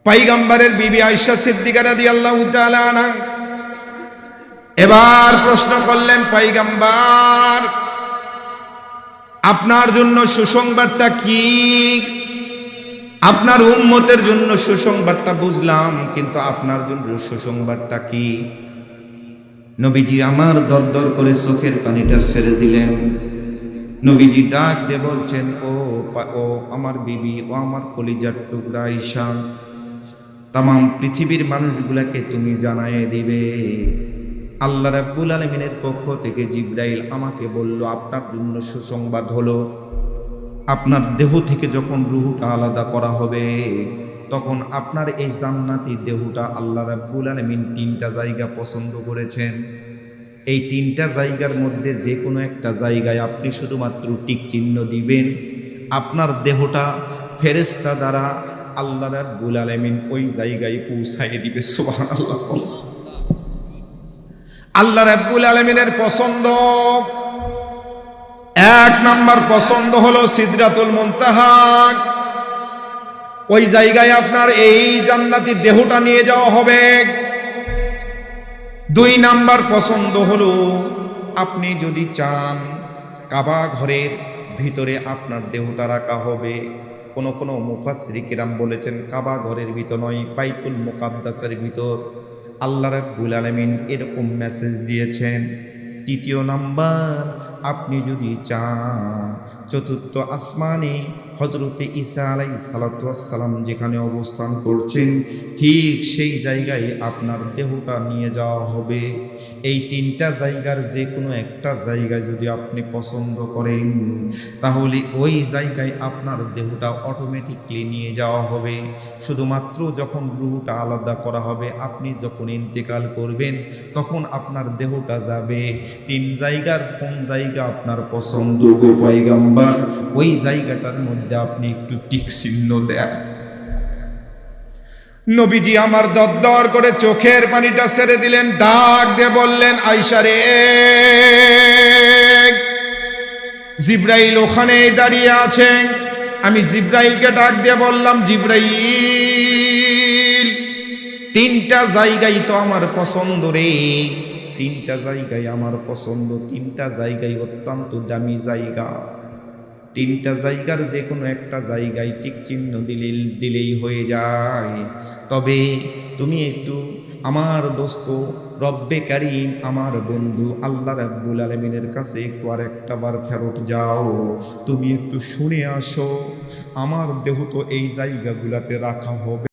পয়গম্বরের বিবি আয়েশা সিদ্দিকা রাদিয়াল্লাহু তাআলা আনহা এবার প্রশ্ন করলেন, পয়গম্বর আপনার জন্য সুসংবাদটা কি? আপনার উম্মতের জন্য সুসংবাদটা বুঝলাম, কিন্তু আপনার জন্য সুসংবাদটা কি? নবীজি আমার দরদর করে চোখের পানিটা ছেড়ে দিলেন। নবীজি ডাক দিয়ে বলছেন, ও আমার বিবি, ও আমার কলিজার টুকরা আয়েশা, তাম পৃথিবীর মানুষগুলাকে তুমি জানায়ে দিবে, আল্লাহ রাব্বুল আলামিনের পক্ষ থেকে জিবরাইল আমাকে বলল আপনার জন্য সুসংবাদ হলো, আপনার দেহ থেকে যখন রূহটা আলাদা করা হবে তখন আপনার এই জান্নাতি দেহটা আল্লাহ রাব্বুল আলামিন তিনটা জায়গা পছন্দ করেছেন। এই তিনটা জায়গার মধ্যে যে কোনো একটা জায়গায় আপনি শুধুমাত্র টিক চিহ্ন দিবেন, আপনার দেহটা ফেরেশতা দ্বারা আল্লাহ রাব্বুল আলামিন ওই জায়গায় পৌঁছায় দিবে। সুবহানাল্লাহ। আল্লাহ রাব্বুল আলামিনের পছন্দ, এক নাম্বার পছন্দ হলো সিদরাতুল মুনতাহা। ওই জায়গায় আপনার এই জান্নাতি দেহটা নিয়ে যাওয়া হবে। দুই নাম্বার পছন্দ হলো, আপনি যদি চান কাবা ঘরের ভিতরে আপনার দেহটা রাখা হবে। কোন মুফাসসির কিরাম বলেছেন কাবা ঘরের ভিতর নয়, বাইতুল মুকাদ্দাসের ভিতর আল্লাহ রাব্বুল আলামিন এরকম মেসেজ দিয়েছেন। তৃতীয় নাম্বার, আপনি যদি চান চতুর্থ আসমানে হযরতে ঈসা আলাইহিস সালাতু ওয়াস সালাম যেখানে অবস্থান করছেন ঠিক সেই জায়গায় আপনার দেহটা নিয়ে যাওয়া হবে। এই তিনটা জায়গার যে কোনো একটা জায়গায় যদি আপনি পছন্দ করেন তাহলে ওই জায়গায় আপনার দেহটা অটোমেটিকলি নিয়ে যাওয়া হবে। শুধুমাত্র যখন রূহটা আলাদা করা হবে, আপনি যখন ইন্তেকাল করবেন তখন আপনার দেহটা যাবে। তিন জায়গার কোন জায়গা আপনার পছন্দ গো পয়গম্বর? ওই জায়গাটার মধ্যে আপনি একটু টিক চিহ্ন দেন। নবীজি আমার দরদর করে চোখের পানিটা ছেড়ে দিলেন, ডাক দিয়ে বললেন, আয়েশা রে, জিবরাইল ওখানেই দাঁড়িয়ে আছে। আমি জিবরাইলকে ডাক দিয়ে বললাম, জিবরাইল, তিনটা জায়গায় তো আমার পছন্দ রে, তিনটা জায়গায় আমার পছন্দ, তিনটা জায়গায় অত্যন্ত দামি জায়গা। তিনটা জায়গার যে কোনো একটা জায়গায় টিক চিহ্ন দিলেই হয়ে যায়। তবে তুমি একটু আমার দোস্ত রব্বে কারীম, আমার বন্ধু আল্লাহ রাব্বুল আলামিনের কাছে একটু আর একটা বার ফেরত যাও, তুমি একটু শুনে আসো আমার দেহ তো এই জায়গাগুলাতে রাখা হবে।